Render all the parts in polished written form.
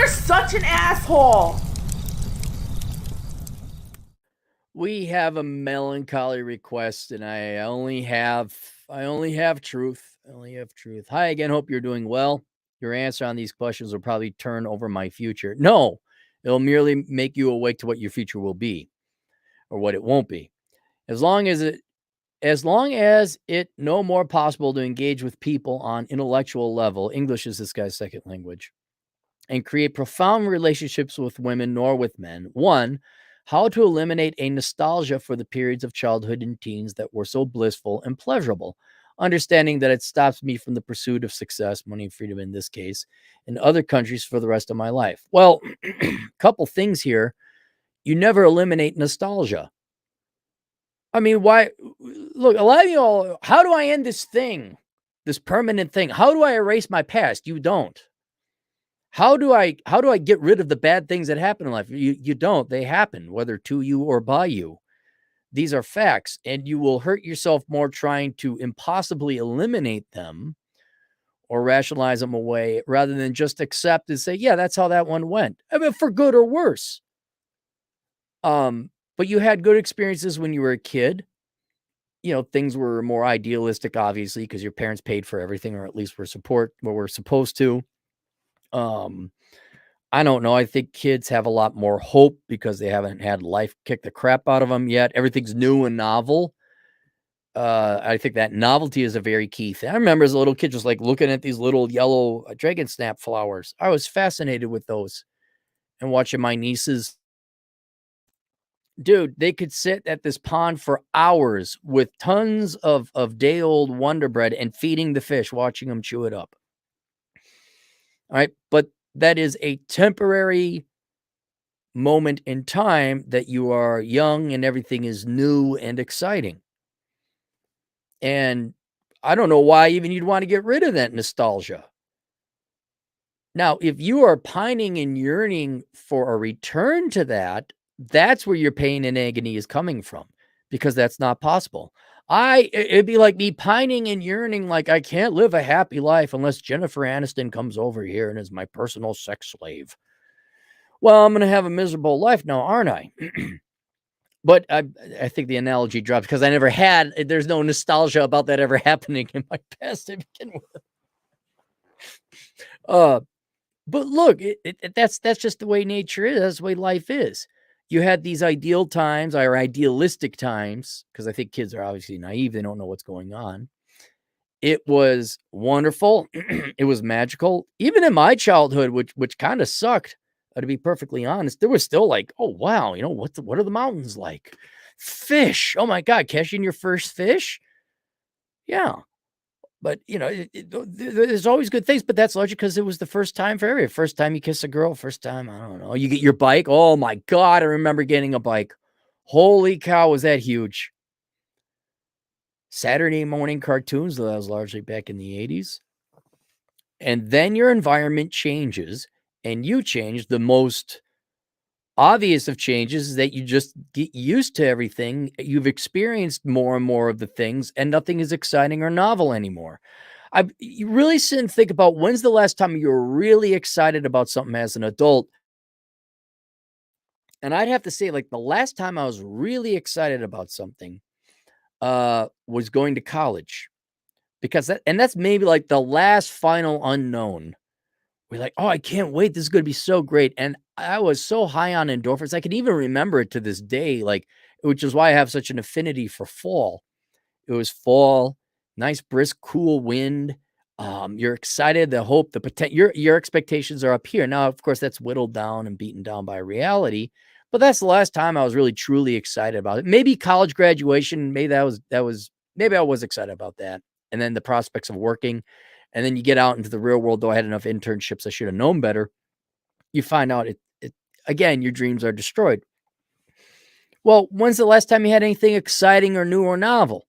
You're such an asshole. We have a melancholy request, and I only have truth. I only have truth. Hi again. Hope you're doing well. Your answer on these questions will probably turn over my future. No, it'll merely make you awake to what your future will be or what it won't be. As long as it no more possible to engage with people on intellectual level, English is this guy's second language, and create profound relationships with women nor with men. One, how to eliminate a nostalgia for the periods of childhood and teens that were so blissful and pleasurable, understanding that it stops me from the pursuit of success, money, and freedom in this case, in other countries for the rest of my life. Well, a couple things here. You never eliminate nostalgia. I mean, why? Look, a lot of you all, how do I end this thing, this permanent thing? How do I erase my past? You don't. How do I get rid of the bad things that happen in life? You don't. They happen, whether to you or by you. These are facts, and you will hurt yourself more trying to impossibly eliminate them or rationalize them away rather than just accept and say, yeah, that's how that one went. I mean, for good or worse. But you had good experiences when you were a kid. Things were more idealistic, obviously, because your parents paid for everything, or at least were supposed to. Um, I don't know. I think kids have a lot more hope because they haven't had life kick the crap out of them yet. Everything's new and novel. I think that novelty is a very key thing. I remember as a little kid just like looking at these little yellow dragon snap flowers. I was fascinated with those and watching my nieces. Dude, they could sit at this pond for hours with tons of day old Wonder Bread and feeding the fish, watching them chew it up. All right. But that is a temporary moment in time that you are young and everything is new and exciting. And I don't know why even you'd want to get rid of that nostalgia. Now, if you are pining and yearning for a return to that, that's where your pain and agony is coming from, because that's not possible. It'd be like me pining and yearning, like I can't live a happy life unless Jennifer Aniston comes over here and is my personal sex slave. Well, I'm going to have a miserable life now, aren't I? But I think the analogy drops because there's no nostalgia about that ever happening in my past to begin with. But look, that's just the way nature is. That's the way life is. You had these ideal times or idealistic times, because I think kids are obviously naive. They don't know what's going on. It was wonderful. It was magical. Even in my childhood, which kind of sucked, to be perfectly honest, there was still like, oh wow, what are the mountains like? Fish. Oh my God, catching your first fish. Yeah. But there's always good things, but that's largely because it was the first time for everyone. First time you kiss a girl, first time, I don't know, you get your bike. Oh my God, I remember getting a bike. Holy cow, was that huge. Saturday morning cartoons, that was largely back in the 80s. And then your environment changes and you change. The most obvious of changes is that you just get used to everything. You've experienced more and more of the things, and nothing is exciting or novel anymore. You really sit and think about when's the last time you were really excited about something as an adult. And I'd have to say, like, the last time I was really excited about something was going to college, because that's maybe like the last final unknown. We're like, oh, I can't wait. This is going to be so great. And I was so high on endorphins. I can even remember it to this day, like, which is why I have such an affinity for fall. It was fall, nice, brisk, cool wind. You're excited, the hope, the potential, your expectations are up here. Now, of course, that's whittled down and beaten down by reality. But that's the last time I was really truly excited about it. Maybe college graduation, maybe maybe I was excited about that. And then the prospects of working. And then you get out into the real world, though I had enough internships, I should have known better. You find out again, your dreams are destroyed. Well, when's the last time you had anything exciting or new or novel?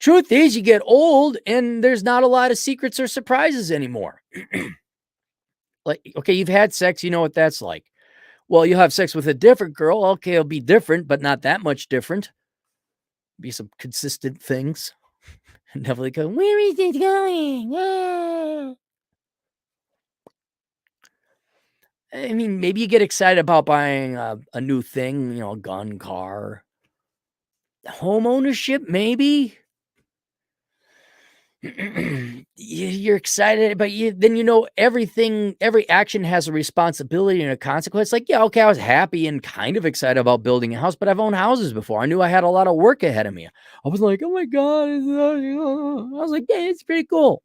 Truth is, you get old and there's not a lot of secrets or surprises anymore. Like, okay, you've had sex, you know what that's like. Well, you'll have sex with a different girl. Okay, it'll be different, but not that much different. Be some consistent things. And definitely go, where is it going? Ah. I mean, maybe you get excited about buying a new thing, a gun, car, home ownership, maybe. You're excited, but then everything, every action has a responsibility and a consequence. Like, yeah, okay, I was happy and kind of excited about building a house, but I've owned houses before. I knew I had a lot of work ahead of me. I was like, oh my God. I was like, yeah, it's pretty cool.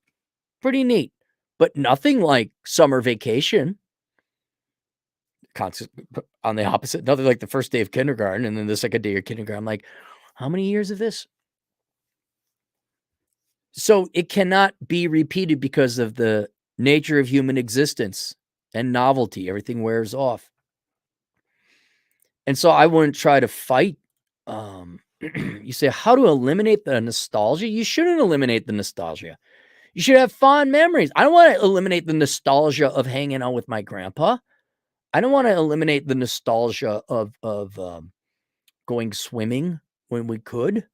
Pretty neat. But nothing like summer vacation. On the opposite, nothing like the first day of kindergarten and then the second day of kindergarten. I'm like, how many years of this? So it cannot be repeated because of the nature of human existence and novelty. Everything wears off. And so I wouldn't try to fight. You say, how to eliminate the nostalgia? You shouldn't eliminate the nostalgia. You should have fond memories. I don't want to eliminate the nostalgia of hanging out with my grandpa. I don't want to eliminate the nostalgia of going swimming when we could.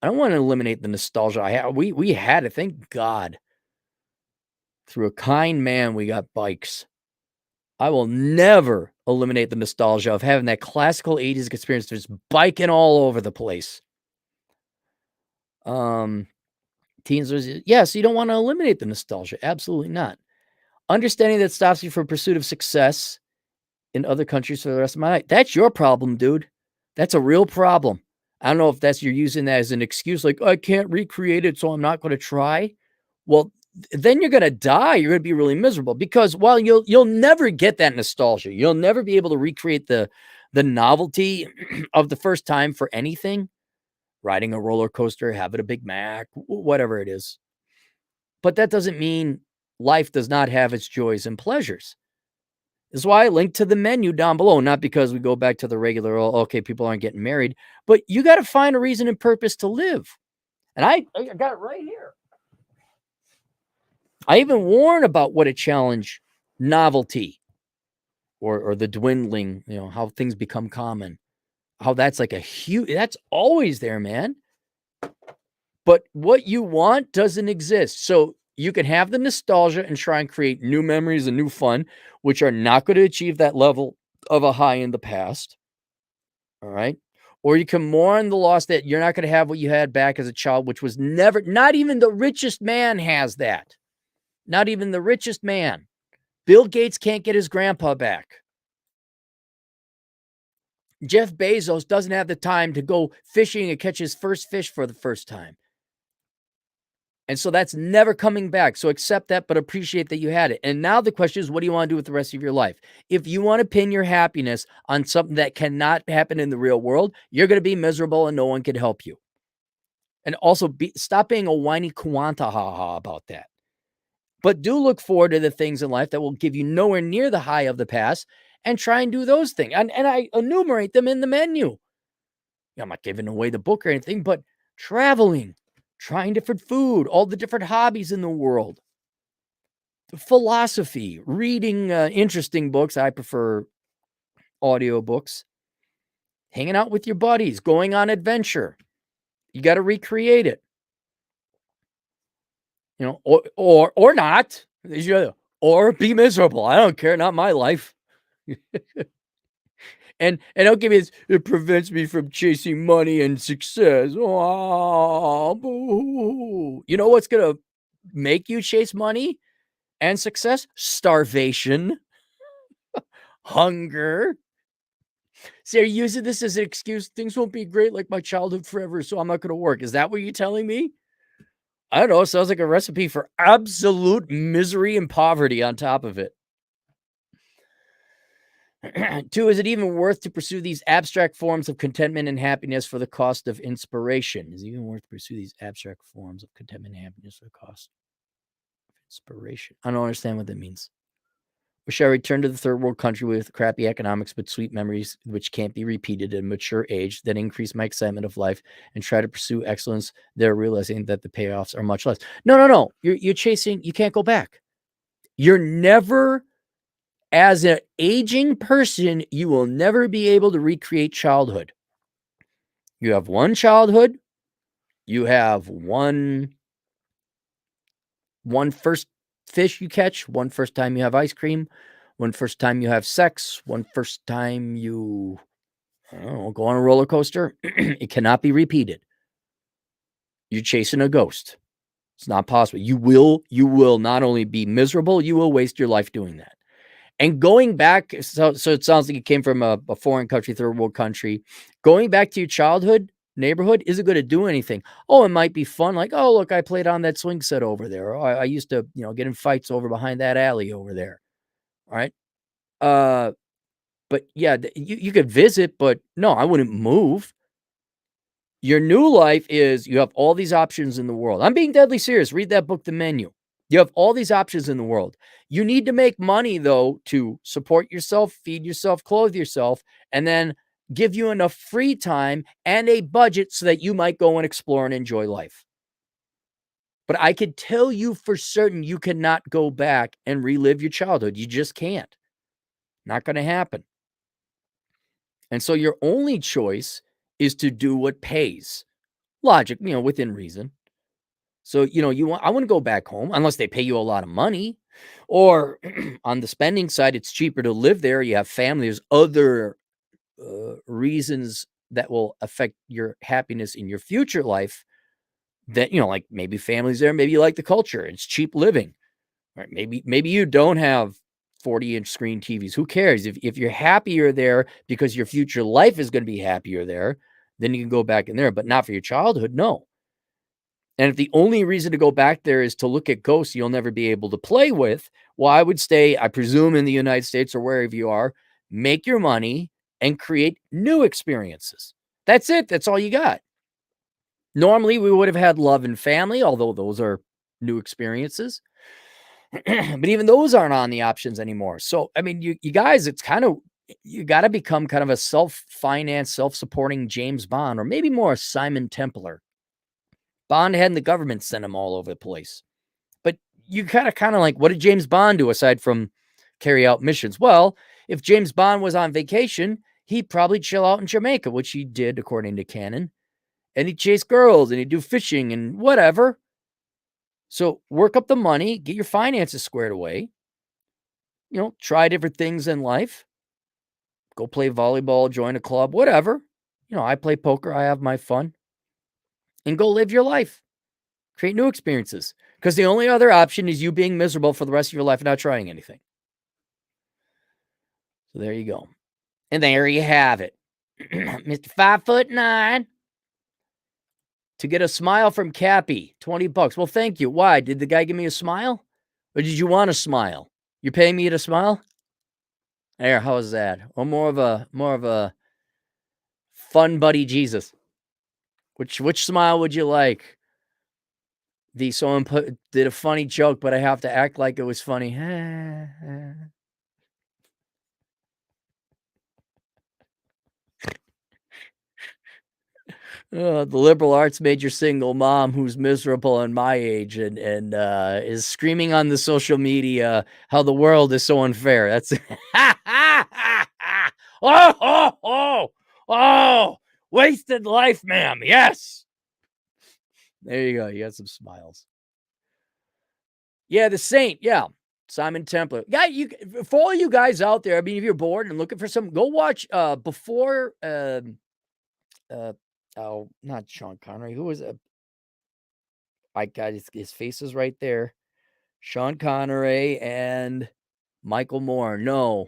I don't want to eliminate the nostalgia I had. We had it, thank God. Through a kind man, we got bikes. I will never eliminate the nostalgia of having that classical 80s experience, just biking all over the place. Teens, yes, you don't want to eliminate the nostalgia. Absolutely not. Understanding that stops you from pursuit of success in other countries for the rest of my life. That's your problem, dude. That's a real problem. I don't know if you're using that as an excuse, like, I can't recreate it, so I'm not going to try. Well, then you're going to die. You're going to be really miserable because while you'll never get that nostalgia, you'll never be able to recreate the novelty of the first time for anything, riding a roller coaster, having a Big Mac, whatever it is. But that doesn't mean life does not have its joys and pleasures. This is why I link to the menu down below, not because we go back to the regular, okay, people aren't getting married, but you got to find a reason and purpose to live. And I got it right here. I even warn about what a challenge novelty or the dwindling, how things become common, how that's like that's always there, man. But what you want doesn't exist. So you can have the nostalgia and try and create new memories and new fun, which are not going to achieve that level of a high in the past. All right. Or you can mourn the loss that you're not going to have what you had back as a child, which was never, not even the richest man has that. Not even the richest man. Bill Gates can't get his grandpa back. Jeff Bezos doesn't have the time to go fishing and catch his first fish for the first time. And so that's never coming back. So accept that, but appreciate that you had it. And now the question is, what do you want to do with the rest of your life? If you want to pin your happiness on something that cannot happen in the real world, you're going to be miserable and no one can help you. And also stop being a whiny quanta about that. But do look forward to the things in life that will give you nowhere near the high of the past and try and do those things. And I enumerate them in the menu. I'm not giving away the book or anything, but traveling, trying different food, all the different hobbies in the world, philosophy, reading interesting books. I prefer audiobooks, hanging out with your buddies, going on adventure. You got to recreate it, or not, or be miserable. I don't care. Not my life. And don't give me this, it prevents me from chasing money and success. Oh, boo. You know what's going to make you chase money and success? Starvation, hunger. See, are you using this as an excuse? Things won't be great like my childhood forever, so I'm not going to work. Is that what you're telling me? I don't know. It sounds like a recipe for absolute misery and poverty on top of it. 2, is it even worth to pursue these abstract forms of contentment and happiness for the cost of inspiration? Is it even worth to pursue these abstract forms of contentment and happiness for the cost of inspiration? I don't understand what that means. Or shall I return to the third world country with crappy economics but sweet memories which can't be repeated at a mature age, then increase my excitement of life and try to pursue excellence there, realizing that the payoffs are much less? No. You're chasing, you can't go back. You're never... As an aging person, you will never be able to recreate childhood. You have one childhood. You have one first fish you catch, one first time you have ice cream, one first time you have sex, one first time you, I don't know, go on a roller coaster. It cannot be repeated. You're chasing a ghost. It's not possible. You will not only be miserable, you will waste your life doing that. And going back, so it sounds like you came from a foreign country, third world country. Going back to your childhood neighborhood isn't going to do anything. Oh, it might be fun. Like, oh, look, I played on that swing set over there. Oh, I used to, get in fights over behind that alley over there. All right. But yeah, you could visit, but no, I wouldn't move. Your new life is you have all these options in the world. I'm being deadly serious. Read that book, The Menu. You have all these options in the world. You need to make money, though, to support yourself, feed yourself, clothe yourself, and then give you enough free time and a budget so that you might go and explore and enjoy life. But I could tell you for certain you cannot go back and relive your childhood. You just can't. Not going to happen. And so your only choice is to do what pays. Logic, within reason. So, I wouldn't go back home unless they pay you a lot of money. Or on the spending side, it's cheaper to live there. You have family. There's other reasons that will affect your happiness in your future life that, like maybe family's there. Maybe you like the culture. It's cheap living. Right? Maybe you don't have 40-inch screen TVs. Who cares? If you're happier there because your future life is going to be happier there, then you can go back in there, but not for your childhood. No. And if the only reason to go back there is to look at ghosts you'll never be able to play with, well, I would stay, I presume, in the United States or wherever you are, make your money and create new experiences. That's it. That's all you got. Normally, we would have had love and family, although those are new experiences. But even those aren't on the options anymore. So, I mean, you guys, it's kind of, you got to become kind of a self-financed, self-supporting James Bond, or maybe more a Simon Templar. Bond had the government send him all over the place. But you kind of like, what did James Bond do aside from carry out missions? Well, if James Bond was on vacation, he'd probably chill out in Jamaica, which he did according to canon. And he'd chase girls and he'd do fishing and whatever. So work up the money, get your finances squared away. Try different things in life. Go play volleyball, join a club, whatever. I play poker. I have my fun. And go live your life. Create new experiences. Because the only other option is you being miserable for the rest of your life and not trying anything. So there you go. And there you have it. Mr. 5'9". To get a smile from Cappy, $20. Well, thank you. Why? Did the guy give me a smile? Or did you want a smile? You're paying me to smile? There, how was that? Or more of a fun buddy Jesus. Which smile would you like? Someone did a funny joke, but I have to act like it was funny. The liberal arts major single mom who's miserable and my age and is screaming on the social media how the world is so unfair. That's oh, wasted life, ma'am. Yes. There you go. You got some smiles. Yeah, the Saint. Yeah. Simon Templar. Yeah, for all you guys out there, I mean, if you're bored and looking for some, go watch before oh, not Sean Connery. Who was it? My God, his face is right there. Sean Connery and Michael Moore. No.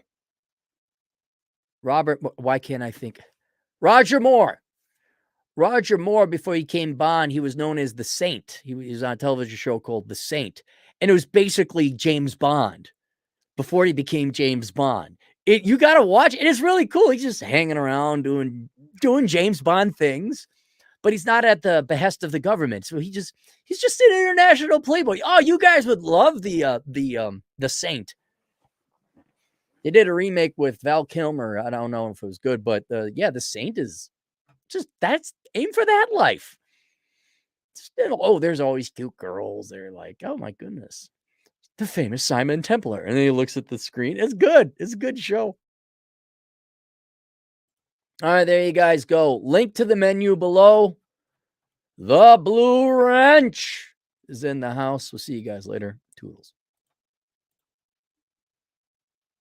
Robert, why can't I think? Roger Moore. Roger Moore, before he came Bond, he was known as the Saint. He was on a television show called The Saint. And it was basically James Bond before he became James Bond. You got to watch it. It's really cool. He's just hanging around doing James Bond things, but he's not at the behest of the government. So he's just an international playboy. Oh, you guys would love the Saint. They did a remake with Val Kilmer. I don't know if it was good, but the Saint is that's aim for that life. There's always cute girls. They're like, oh my goodness, the famous Simon Templar. And then he looks at the screen. It's good. It's a good show. All right, there you guys go. Link to the menu below. The Blue Wrench is in the house. We'll see you guys later. Toodles.